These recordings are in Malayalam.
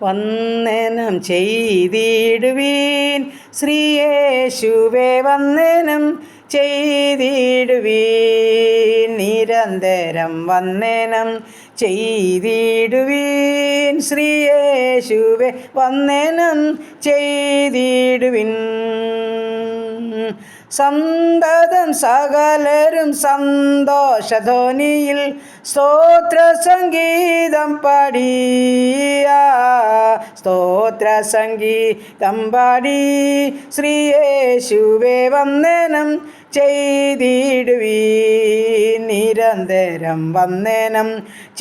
വന്ദനം ചെയ്തിടുവീൻ ശ്രീയേശുവേ, വന്ദനം ചെയ്തിടുവീൻ നിരന്തരം, വന്ദനം ചെയ്തിടുവീൻ ശ്രീയേശുവേ, വന്ദനം ചെയ്തിടുവിൻ. സന്തതം സകലരും സന്തോഷധ്വനിയിൽ സ്തോത്ര സംഗീതം പാടിയ, സ്തോത്ര സംഗീതം പാടി ശ്രീയേശുവേ, വന്ദനം ചെയ്തിടുവീൻ നിരന്തരം, വന്ദനം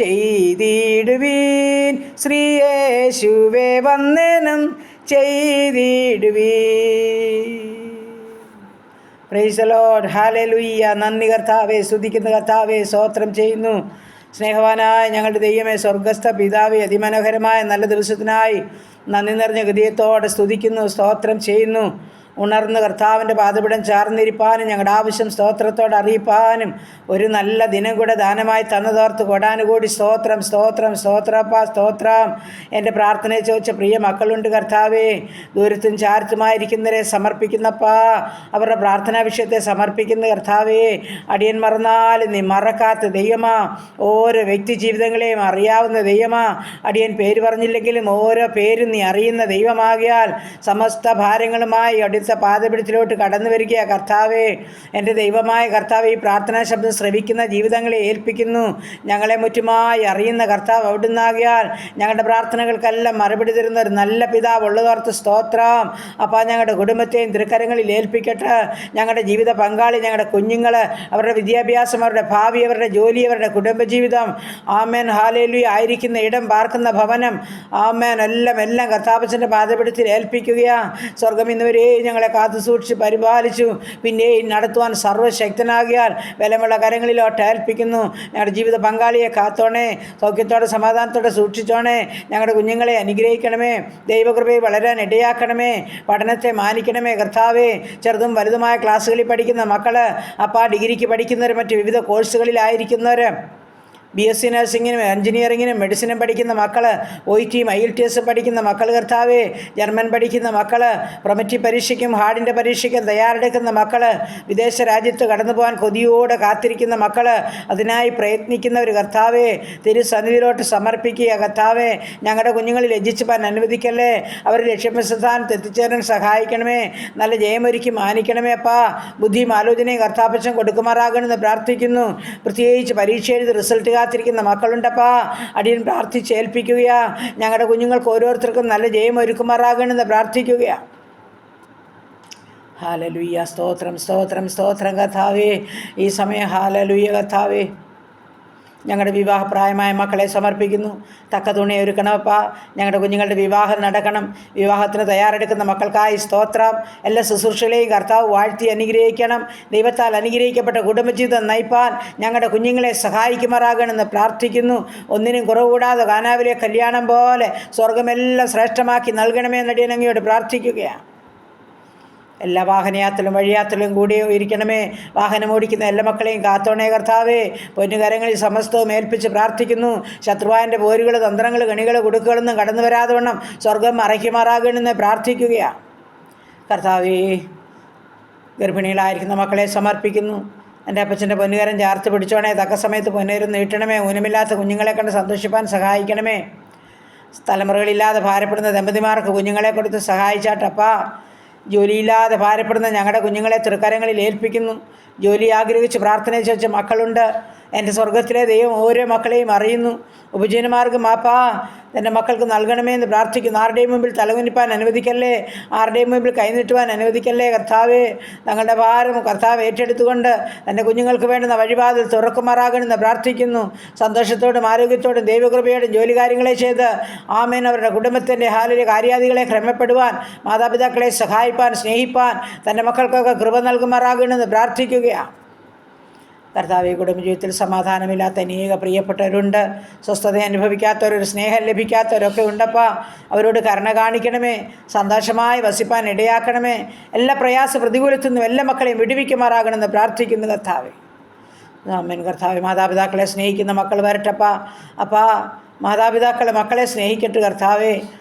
ചെയ്തിടുവീൻ ശ്രീയേശുവേ, വന്ദനം ചെയ്തിടുവീൻ. Praise the lord, hallelujah. നന്ദി കർത്താവേ, സ്തുതിക്കുന്ന കർത്താവേ, സ്തോത്രം ചെയ്യുന്നു. സ്നേഹവാനായ ഞങ്ങളുടെ ദൈവമേ, സ്വർഗസ്ഥ പിതാവേ, അതിമനോഹരമായ നല്ല ദിവസത്തിനായി നന്ദി നിറഞ്ഞ ഹൃദയത്തോടെ സ്തുതിക്കുന്നു, സ്തോത്രം ചെയ്യുന്നു. ഉണർന്ന് കർത്താവിൻ്റെ പാദപീഠം ചാർന്നിരിപ്പാനും ഞങ്ങളുടെ ആവശ്യം സ്തോത്രത്തോടെ അറിയിപ്പാനും ഒരു നല്ല ദിനം കൂടെ ദാനമായി തന്നതോർത്ത് കൊടാനുകൂടി സ്തോത്രം, സ്തോത്രം, സ്തോത്രപ്പാ, സ്തോത്രം. എൻ്റെ പ്രാർത്ഥനയെ ചോദിച്ച പ്രിയ മക്കളുണ്ട് കർത്താവേ. ദൂരത്തും ചാരത്തുമായിരിക്കുന്നവരെ സമർപ്പിക്കുന്നപ്പാ, അവരുടെ പ്രാർത്ഥനാ വിഷയത്തെ സമർപ്പിക്കുന്ന കർത്താവേ. അടിയൻ മറന്നാലും നീ മറക്കാത്ത ദൈവമാ, ഓരോ വ്യക്തി ജീവിതങ്ങളെയും അറിയാവുന്ന ദൈവമാ. അടിയൻ പേര് പറഞ്ഞില്ലെങ്കിലും ഓരോ പേരും നീ അറിയുന്ന ദൈവമാകിയാൽ സമസ്ത ഭാരങ്ങളുമായി അടുത്ത പാദപീഠത്തിലോട്ട് കടന്നു വരിക കർത്താവേ. എൻ്റെ ദൈവമായ കർത്താവ്, ഈ പ്രാർത്ഥനാ ശബ്ദം ശ്രവിക്കുന്ന ജീവിതങ്ങളെ ഏൽപ്പിക്കുന്നു. ഞങ്ങളെ മുറ്റുമായി അറിയുന്ന കർത്താവ് അവിടുന്നാകിയാൽ ഞങ്ങളുടെ പ്രാർത്ഥനകൾക്കെല്ലാം മറുപടി തരുന്ന ഒരു നല്ല പിതാവ് ഉള്ളതോർത്ത് സ്തോത്രം. അപ്പോൾ ഞങ്ങളുടെ കുടുംബത്തെയും തൃക്കരങ്ങളിൽ ഏൽപ്പിക്കട്ടെ. ഞങ്ങളുടെ ജീവിത പങ്കാളി, ഞങ്ങളുടെ കുഞ്ഞുങ്ങൾ, അവരുടെ വിദ്യാഭ്യാസം, അവരുടെ ഭാവി, അവരുടെ ജോലി, അവരുടെ കുടുംബജീവിതം, ആമേൻ, ഹല്ലേലൂയ, ആയിരിക്കുന്ന ഇടം, പാർക്കുന്ന ഭവനം, ആമേൻ, എല്ലാം കർത്താപ്പച്ചൻ്റെ പാദപീഠത്തിൽ ഏൽപ്പിക്കുകയാണ്. സ്വർഗം ഇന്നുവരെ ഞങ്ങളെ കാത്തു സൂക്ഷിച്ച് പരിപാലിച്ചു, പിന്നെയും നടത്തുവാൻ സർവ്വശക്തനാകിയാൽ ബലമുള്ള കരങ്ങളിലോട്ട് ഏൽപ്പിക്കുന്നു. ഞങ്ങളുടെ ജീവിത പങ്കാളിയെ കാത്തോണേ, സൗഖ്യത്തോടെ സമാധാനത്തോടെ സൂക്ഷിച്ചോണേ. ഞങ്ങളുടെ കുഞ്ഞുങ്ങളെ അനുഗ്രഹിക്കണമേ, ദൈവകൃപയെ വളരാൻ ഇടയാക്കണമേ, പഠനത്തെ മാനിക്കണമേ കർത്താവേ. ചെറുതും വലുതുമായ ക്ലാസ്സുകളിൽ പഠിക്കുന്ന മക്കൾ, ഡിഗ്രിക്ക് പഠിക്കുന്നവർ, മറ്റ് വിവിധ കോഴ്സുകളിലായിരിക്കുന്നവർ, BSc നഴ്സിങ്ങിനും എഞ്ചിനീയറിങ്ങിനും മെഡിസിനും പഠിക്കുന്ന മക്കൾ, OIT IELTS പഠിക്കുന്ന മക്കൾ കർത്താവേ, ജർമ്മൻ പഠിക്കുന്ന മക്കൾ, പ്രൊമറ്റി പരീക്ഷയ്ക്കും ഹാർഡിൻ്റെ പരീക്ഷയ്ക്കും തയ്യാറെടുക്കുന്ന മക്കൾ, വിദേശ രാജ്യത്ത് കടന്നു പോകാൻ കൊതിയോടെ കാത്തിരിക്കുന്ന മക്കൾ, അതിനായി പ്രയത്നിക്കുന്നവർ കർത്താവേ, തിരുസന്നിധിയിലോട്ട് സമർപ്പിക്കുക കർത്താവേ. ഞങ്ങളുടെ കുഞ്ഞുങ്ങളിൽ ലജ്ജിച്ച് പോകാൻ അനുവദിക്കല്ലേ, അവർ ലക്ഷ്യസ്ഥാനത്ത് എത്തിച്ചേരാൻ സഹായിക്കണമേ. നല്ല ജയമൊരുക്കി മാനിക്കണമേ അപ്പാ. ബുദ്ധിയും ആലോചനയും കർത്താപ്പച്ചൻ കൊടുക്കുമാറാകണമെന്ന് പ്രാർത്ഥിക്കുന്നു. പ്രത്യേകിച്ച് പരീക്ഷ എഴുതി റിസൾട്ട് കാത്തിരിക്കുന്ന മക്കളുണ്ടപ്പാ, അടിയൻ പ്രാർത്ഥിച്ചേൽപ്പിക്കുകയാ. ഞങ്ങളുടെ കുഞ്ഞുങ്ങൾക്ക് ഓരോരുത്തർക്കും നല്ല ജയം ഒരുക്കുമാറാകണമെന്ന് പ്രാർത്ഥിക്കുകയാ. ഹല്ലേലൂയ, സ്തോത്രം, സ്തോത്രം, സ്തോത്രം കർത്താവേ. ഈ സമയം ഹല്ലേലൂയ കർത്താവേ, ഞങ്ങളുടെ വിവാഹപ്രായമായ മക്കളെ സമർപ്പിക്കുന്നു. തക്ക തുണി ഒരുക്കണമപ്പാ. ഞങ്ങളുടെ കുഞ്ഞുങ്ങളുടെ വിവാഹം നടക്കണം. വിവാഹത്തിന് തയ്യാറെടുക്കുന്ന മക്കൾക്കായി സ്തോത്രം. എല്ലാ ശുശ്രൂഷകളെയും കർത്താവ് വാഴ്ത്തി അനുഗ്രഹിക്കണം. ദൈവത്താൽ അനുഗ്രഹിക്കപ്പെട്ട കുടുംബജീവിതം നയിപ്പാൻ ഞങ്ങളുടെ കുഞ്ഞുങ്ങളെ സഹായിക്കുമാറാകണമെന്ന് പ്രാർത്ഥിക്കുന്നു. ഒന്നിനും കുറവ് കൂടാതെ കാനാവിലെ കല്യാണം പോലെ സ്വർഗമെല്ലാം ശ്രേഷ്ഠമാക്കി നൽകണമേ എന്നടിയൻ അങ്ങയോട് പ്രാർത്ഥിക്കുകയാണ്. എല്ലാ വാഹനയാത്രയിലും വഴിയാത്രയിലും കൂടി ഇരിക്കണമേ. വാഹനം ഓടിക്കുന്ന എല്ലാ മക്കളെയും കാത്തോണേ കർത്താവേ. പൊന്നുകരങ്ങളിൽ സമസ്തവും ഏൽപ്പിച്ച് പ്രാർത്ഥിക്കുന്നു. ശത്രുവായൻ്റെ പോരുകൾ, തന്ത്രങ്ങൾ, കണികൾ, കുടുക്കുകളൊന്നും കടന്നു വരാതെ വണ്ണം സ്വർഗം മറയ്ക്കുമാറാകണമെന്ന് പ്രാർത്ഥിക്കുകയാണ് കർത്താവേ. ഗർഭിണികളായിരിക്കുന്ന മക്കളെ സമർപ്പിക്കുന്നു. എൻ്റെ അപ്പച്ചൻ്റെ പൊന്നുകരം ചാർത്ത് പിടിച്ചോണേ. തക്ക സമയത്ത് പൊന്നേരും നീട്ടണമേ. ഊനമില്ലാത്ത കുഞ്ഞുങ്ങളെ കണ്ട് സന്തോഷിപ്പാൻ സഹായിക്കണമേ. തലമുറകളില്ലാതെ ഭാരപ്പെടുന്ന ദമ്പതിമാർക്ക് കുഞ്ഞുങ്ങളെ കൊടുത്ത് സഹായിച്ചാട്ടപ്പാ. ജോലിയില്ലാതെ ഭാരപ്പെടുന്ന ഞങ്ങളുടെ കുഞ്ഞുങ്ങളെ തൃക്കരങ്ങളിൽ ഏൽപ്പിക്കുന്നു. ജോലി ആഗ്രഹിച്ച് പ്രാർത്ഥന ചോദിച്ച മക്കളുണ്ട്. എൻ്റെ സ്വർഗത്തിലെ ദൈവം ഓരോ മക്കളെയും അറിയുന്നു. ഉപജീവനമാർഗം ആപ്പാ എൻ്റെ മക്കൾക്ക് നൽകണമേ എന്ന് പ്രാർത്ഥിക്കുന്നു. ആരുടെയും മുമ്പിൽ തലകുനിപ്പാൻ അനുവദിക്കല്ലേ, ആരുടെയും മുമ്പിൽ കൈനീട്ടുവാൻ അനുവദിക്കല്ലേ കർത്താവേ. തങ്ങളുടെ ഭാരം കർത്താവ് ഏറ്റെടുത്തുകൊണ്ട് എൻ്റെ കുഞ്ഞുങ്ങൾക്ക് വേണ്ടുന്ന വഴിവാതിൽ തുറക്കുമാറാകണമെന്ന് പ്രാർത്ഥിക്കുന്നു. സന്തോഷത്തോടും ആരോഗ്യത്തോടും ദൈവകൃപയോടും ജോലി കാര്യങ്ങളെ ചെയ്ത് ആമേൻ അവരുടെ കുടുംബത്തിൻ്റെ ഹാലിലെ കാര്യാദികളെ ക്രമപ്പെടുവാൻ, മാതാപിതാക്കളെ സഹായിപ്പാൻ, സ്നേഹിപ്പാൻ തൻ്റെ മക്കൾക്കൊക്കെ കൃപ നൽകുമാറാകണമെന്ന് പ്രാർത്ഥിക്കുകയാണ് കർത്താവെ. കുടുംബജീവിതത്തിൽ സമാധാനമില്ലാത്ത അനേക പ്രിയപ്പെട്ടവരുണ്ട്. സ്വസ്ഥത അനുഭവിക്കാത്തവരൊരു സ്നേഹം ലഭിക്കാത്തവരൊക്കെ ഉണ്ടപ്പാ. അവരോട് കരുണ കാണിക്കണമേ. സന്തോഷമായി വസിപ്പാൻ ഇടയാക്കണമേ. എല്ലാ പ്രയാസ പ്രതികൂലത്തിൽ നിന്നും എല്ലാ മക്കളെയും വിടുവിക്കുമാറാകണമെന്ന് പ്രാർത്ഥിക്കുന്നു കർത്താവെ. ആമേൻ കർത്താവെ. മാതാപിതാക്കളെ സ്നേഹിക്കുന്ന മക്കൾ വരട്ടപ്പാ. അപ്പാ മാതാപിതാക്കളെ മക്കളെ സ്നേഹിക്കട്ടെ കർത്താവേ.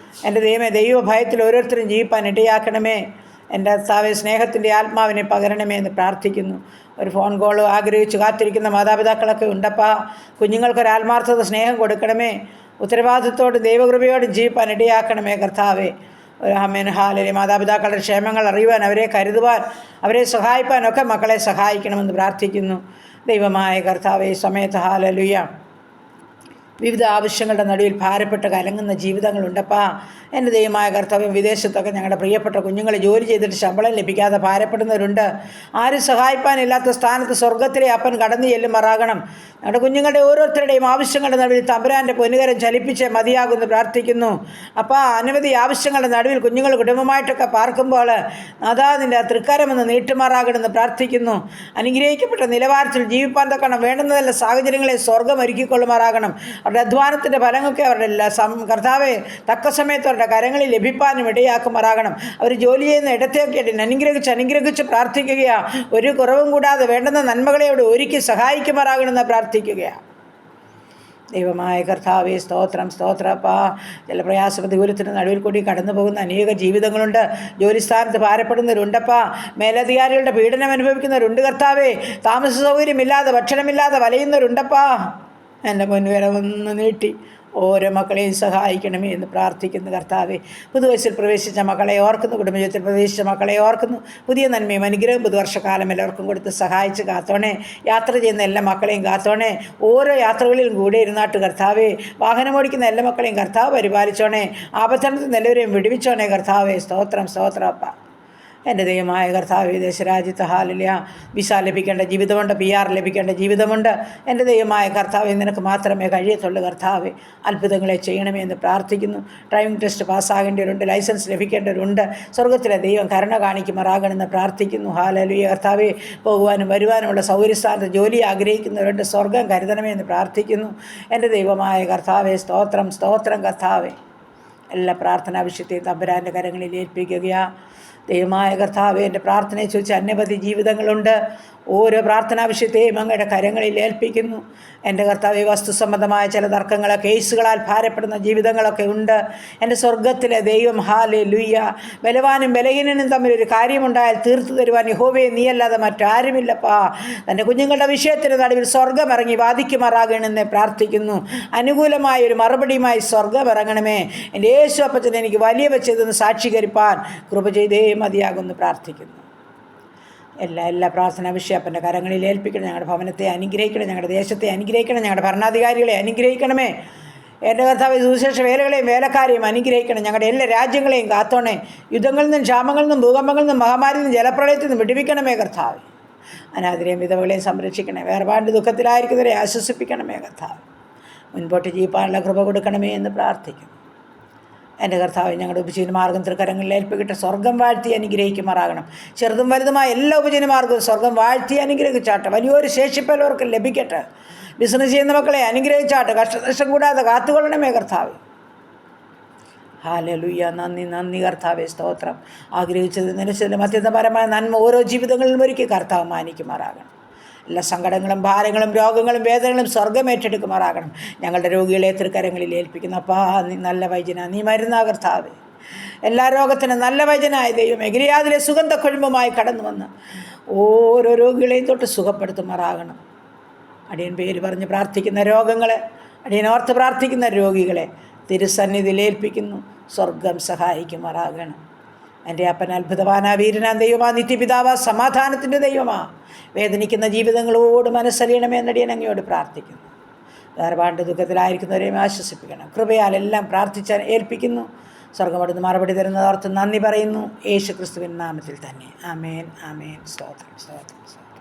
എൻ്റെ ദൈവമേ, ദൈവഭയത്തിൽ ഓരോരുത്തരും ജീവിപ്പാൻ ഇടയാക്കണമേ. എൻ്റെ കർത്താവേ, സ്നേഹത്തിൻ്റെ ആത്മാവിനെ പകരണമേ എന്ന് പ്രാർത്ഥിക്കുന്നു. ഒരു ഫോൺ കോൾ ആഗ്രഹിച്ച് കാത്തിരിക്കുന്ന മാതാപിതാക്കളൊക്കെ ഉണ്ടപ്പാ. കുഞ്ഞുങ്ങൾക്കൊരാത്മാർത്ഥത സ്നേഹം കൊടുക്കണമേ. ഉത്തരവാദിത്വത്തോട് ദൈവകൃപയോടും ജീവിപ്പാൻ ഇടയാക്കണമേ കർത്താവേ. ഒരു ആമേൻ. ഹാലലി. മാതാപിതാക്കളുടെ ക്ഷേമങ്ങൾ അറിയുവാൻ, അവരെ കരുതുവാൻ, അവരെ സഹായിപ്പാനൊക്കെ മക്കളെ സഹായിക്കണമെന്ന് പ്രാർത്ഥിക്കുന്നു. ദൈവമായ കർത്താവേ, ഈ സമയത്ത് ഹാലലുയ വിവിധ ആവശ്യങ്ങളുടെ നടുവിൽ ഭാരപ്പെട്ട് കലങ്ങുന്ന ജീവിതങ്ങളുണ്ടപ്പാ. എൻ്റെ ദൈവമായ കർത്താവ്യം, വിദേശത്തൊക്കെ ഞങ്ങളുടെ പ്രിയപ്പെട്ട കുഞ്ഞുങ്ങൾ ജോലി ചെയ്തിട്ട് ശമ്പളം ലഭിക്കാതെ ഭാരപ്പെടുന്നവരുണ്ട്. ആരും സഹായിപ്പാനില്ലാത്ത സ്ഥാനത്ത് സ്വർഗത്തിലെ അപ്പൻ കടന്നു ചെല്ലുമാറാകണം. ഞങ്ങളുടെ കുഞ്ഞുങ്ങളുടെ ഓരോരുത്തരുടെയും ആവശ്യങ്ങളുടെ നടുവിൽ തമ്പുരാൻ്റെ പൊന്നുകരം ചലിപ്പിച്ചേ മതിയാകുമെന്ന് പ്രാർത്ഥിക്കുന്നു. അപ്പോൾ അനവധി ആവശ്യങ്ങളുടെ നടുവിൽ കുഞ്ഞുങ്ങൾ കുടുംബമായിട്ടൊക്കെ പാർക്കുമ്പോൾ അതാ നിൻ്റെ തൃക്കരമെന്ന് നീട്ടുമാറാകണമെന്ന് പ്രാർത്ഥിക്കുന്നു. അനുഗ്രഹിക്കപ്പെട്ട നിലവാരത്തിൽ ജീവിപ്പാൻ തക്കണം വേണ്ടുന്നതല്ല സാഹചര്യങ്ങളെ സ്വർഗം ഒരുക്കിക്കൊള്ളുമാറാകണം. അവരുടെ അധ്വാനത്തിൻ്റെ ഫലങ്ങളൊക്കെ അവരുടെ കർത്താവെ തക്ക സമയത്ത് അവരുടെ കരങ്ങളിൽ ലഭിപ്പാനും ഇടയാക്കുമാറാകണം. അവർ ജോലി ചെയ്യുന്ന ഇടത്തേക്ക് അനുഗ്രഹിച്ച് പ്രാർത്ഥിക്കുകയാണ്. ഒരു കുറവും കൂടാതെ വേണ്ടുന്ന നന്മകളെ അവിടെ ഒരുക്കി സഹായിക്കുമാറാകണമെന്ന് പ്രാർത്ഥിക്കുകയാണ്. ദൈവമായ കർത്താവേ, സ്തോത്രം സ്തോത്രപ്പാ. ചില പ്രയാസപ്രതികൂലത്തിന് നടുവിൽ കൂടി കടന്നു പോകുന്ന അനേക ജീവിതങ്ങളുണ്ട്. ജോലിസ്ഥാനത്ത് ഭാരപ്പെടുന്നവരുണ്ടപ്പാ. മേലധികാരികളുടെ പീഡനം അനുഭവിക്കുന്നവരുണ്ട് കർത്താവേ. താമസ സൗകര്യമില്ലാതെ ഭക്ഷണമില്ലാതെ വലയുന്നവരുണ്ടപ്പാ. എൻ്റെ മുൻവരവൊന്ന് നീട്ടി ഓരോ മക്കളെയും സഹായിക്കണമേ എന്ന് പ്രാർത്ഥിക്കുന്നു കർത്താവേ. പുതുവയസ്സിൽ പ്രവേശിച്ച മക്കളെ ഓർക്കുന്നു, കുടുംബജീവിതത്തിൽ പ്രവേശിച്ച മക്കളെ ഓർക്കുന്നു. പുതിയ നന്മയും അനുഗ്രഹം പുതുവർഷക്കാലം എല്ലാവർക്കും കൊടുത്ത് സഹായിച്ച് കാത്തോണേ. യാത്ര ചെയ്യുന്ന എല്ലാ മക്കളെയും കാത്തോണേ. ഓരോ യാത്രകളിലും കൂടെ ഇരുന്നാട്ട് കർത്താവേ. വാഹനമോടിക്കുന്ന എല്ലാ മക്കളെയും കർത്താവ് പരിപാലിച്ചോണേ. ആപത്തനത്തിൽ നിന്ന് എല്ലാവരെയും വിടുവിച്ചോണേ കർത്താവേ. സ്തോത്രം സ്തോത്രപ്പ. എൻ്റെ ദൈവമായ കർത്താവ്, വിദേശരാജ്യത്ത് ഹാലില്ല വിസ ലഭിക്കേണ്ട ജീവിതമുണ്ട്, PR ലഭിക്കേണ്ട ജീവിതമുണ്ട്. എൻ്റെ ദൈവമായ കർത്താവ്, നിനക്ക് മാത്രമേ കഴിയത്തുള്ളൂ കർത്താവ്. അത്ഭുതങ്ങളെ ചെയ്യണമേ എന്ന് പ്രാർത്ഥിക്കുന്നു. ഡ്രൈവിംഗ് ടെസ്റ്റ് പാസ്സാകേണ്ടവരുണ്ട്, ലൈസൻസ് ലഭിക്കേണ്ടവരുണ്ട്. സ്വർഗത്തിലെ ദൈവം കരുണ കാണിക്കുമാറാകണമെന്ന് പ്രാർത്ഥിക്കുന്നു. ഹാലലുയ കർത്താവെ. പോകുവാനും വരുവാനുമുള്ള സൗകര്യസ്ഥാനത്ത് ജോലി ആഗ്രഹിക്കുന്നവരുണ്ട്, സ്വർഗം കരുതണമേ എന്ന് പ്രാർത്ഥിക്കുന്നു. എൻ്റെ ദൈവമായ കർത്താവെ, സ്തോത്രം സ്തോത്രം കർത്താവെ. എല്ലാ പ്രാർത്ഥനാ വിഷയത്തെയും തമ്പുരാൻ്റെ കരങ്ങളിൽ ഏൽപ്പിക്കുകയാണ്. ദൈവമായ കർത്താവേ, എൻ്റെ പ്രാർത്ഥനയെ ചോദിച്ച് അനവധി ജീവിതങ്ങളുണ്ട്. ഓരോ പ്രാർത്ഥനാ വിഷയത്തെയും അങ്ങയുടെ കരങ്ങളിൽ ഏൽപ്പിക്കുന്നു. എൻ്റെ കർത്താവേ, വസ്തുസംബന്ധമായ ചില തർക്കങ്ങൾ, കേസുകളാൽ ഭാരപ്പെടുന്ന ജീവിതങ്ങളൊക്കെ ഉണ്ട്. എൻ്റെ സ്വർഗത്തിലെ ദൈവം ഹാലേലൂയ. ബലവാനും ബലഹീനനും തമ്മിലൊരു കാര്യമുണ്ടായാൽ തീർത്തു തരുവാൻ യഹോവയെ നീയല്ലാതെ മറ്റാരുമില്ലപ്പാ. തൻ്റെ കുഞ്ഞുങ്ങളുടെ വിഷയത്തിന് നടുവിൽ സ്വർഗം ഇറങ്ങി വാദിക്കുമാറാകണമെന്ന് പ്രാർത്ഥിക്കുന്നു. അനുകൂലമായ ഒരു മറുപടിയുമായി സ്വർഗം ഇറങ്ങണമേ. എൻ്റെ യേശു അപ്പച്ചൻ എനിക്ക് വലിയ വെച്ചതെന്ന് സാക്ഷീകരിപ്പാൻ കൃപ ചെയ്തേ മതിയാകുമെന്ന് പ്രാർത്ഥിക്കുന്നു. എല്ലാ പ്രാർത്ഥനാ വിഷയപ്പൻ്റെ കരങ്ങളിൽ ഏൽപ്പിക്കണം. ഞങ്ങളുടെ ഭവനത്തെ അനുഗ്രഹിക്കണം, ഞങ്ങളുടെ ദേശത്തെ അനുഗ്രഹിക്കണം, ഞങ്ങളുടെ ഭരണാധികാരികളെ അനുഗ്രഹിക്കണമേ. എൻ്റെ കർത്താവ്, സുവിശേഷ വേലകളെയും വേലക്കാരെയും അനുഗ്രഹിക്കണം. ഞങ്ങളുടെ എല്ലാ രാജ്യങ്ങളെയും കാത്തോണേ. യുദ്ധങ്ങളിൽ നിന്നും ക്ഷാമങ്ങളിൽ നിന്നും ഭൂകമ്പങ്ങളിൽ നിന്നും മഹാമാരിയിൽ നിന്നും ജലപ്രളയത്തിൽ നിന്നും വിടുവിക്കണമേ കർത്താവ്. അനാഥരെയും വിധവകളെയും സംരക്ഷിക്കണേ. വേർപാട് ദുഃഖത്തിലായിരിക്കുന്നവരെ ആശ്വസിപ്പിക്കണമേ കർത്താവ്. മുൻപോട്ട് ജീവിപ്പാനുള്ള കൃപ കൊടുക്കണമേ എന്ന് പ്രാർത്ഥിക്കുന്നു. എൻ്റെ കർത്താവ്, ഞങ്ങളുടെ ഉപജീവനമാർഗ്ഗം തൃക്കരങ്ങളിൽ ഏൽപ്പിക്കട്ടെ. സ്വർഗം വാഴ്ത്തി അനുഗ്രഹിക്കുമാറാകണം. ചെറുതും വലുതുമായ എല്ലാ ഉപജീവനമാർഗ്ഗവും സ്വർഗം വാഴ്ത്തി അനുഗ്രഹിച്ചാട്ടെ. വലിയൊരു ശേഷിപ്പല്ലവർക്കും ലഭിക്കട്ടെ. ബിസിനസ് ചെയ്യുന്ന മക്കളെ അനുഗ്രഹിച്ചാട്ടെ. കഷ്ടനഷ്ടം കൂടാതെ കാത്തുകൊള്ളണമേ കർത്താവ്. ഹാലലുയ്യ. നന്ദി കർത്താവേ, സ്തോത്രം. ആഗ്രഹിച്ചത് നിലച്ചതിലും അത്യന്തപരമായ നന്മ ഓരോ ജീവിതങ്ങളിലും ഒരുക്കി കർത്താവ് മാനിക്കുമാറാകണം. എല്ലാ സങ്കടങ്ങളും ഭാരങ്ങളും രോഗങ്ങളും വേദനകളും സ്വർഗം ഏറ്റെടുക്കുമാറാകണം. ഞങ്ങളുടെ രോഗികളെ തൃക്കരങ്ങളിൽ ഏൽപ്പിക്കുന്നു. അപ്പാ, നീ നല്ല വൈദ്യന, നീ മരുന്നാ കർത്താവേ. എല്ലാ രോഗത്തിനും നല്ല വൈദ്യനായ ദൈവമേ, ഗിലിയാദിലെ സുഗന്ധക്കൊഴുമ്പുമായി കടന്നു വന്ന് ഓരോ രോഗികളെയും തൊട്ട് സുഖപ്പെടുത്തുമാറാകണം. അടിയൻ പേര് പറഞ്ഞ് പ്രാർത്ഥിക്കുന്ന രോഗങ്ങളെ, അടിയൻ ഓർത്ത് പ്രാർത്ഥിക്കുന്ന രോഗികളെ തിരുസന്നിധിയിൽ ഏൽപ്പിക്കുന്നു. സ്വർഗം സഹായിക്കുമാറാകണം. എൻ്റെ അപ്പൻ അത്ഭുതവാനാ, വീരനാ ദൈവമാ, നിത്യപിതാവാ, സമാധാനത്തിൻ്റെ ദൈവമാ. വേദനിക്കുന്ന ജീവിതങ്ങളോട് മനസ്സറിയണമേ എന്നടിയൻ അങ്ങയോട് പ്രാർത്ഥിക്കുന്നു. വേർപാട് ദുഃഖത്തിലായിരിക്കുന്നവരെയും ആശ്വസിപ്പിക്കണം. കൃപയാൽ എല്ലാം പ്രാർത്ഥിച്ചാൽ ഏൽപ്പിക്കുന്നു. സ്വർഗമടുന്ന് മറുപടി തരുന്നതോർത്ത് നന്ദി പറയുന്നു. യേശു ക്രിസ്തുവിൻ നാമത്തിൽ തന്നെ. ആമേൻ ആമേൻ. സ്തോത്രം സ്തോത്രം സ്തോത്രം.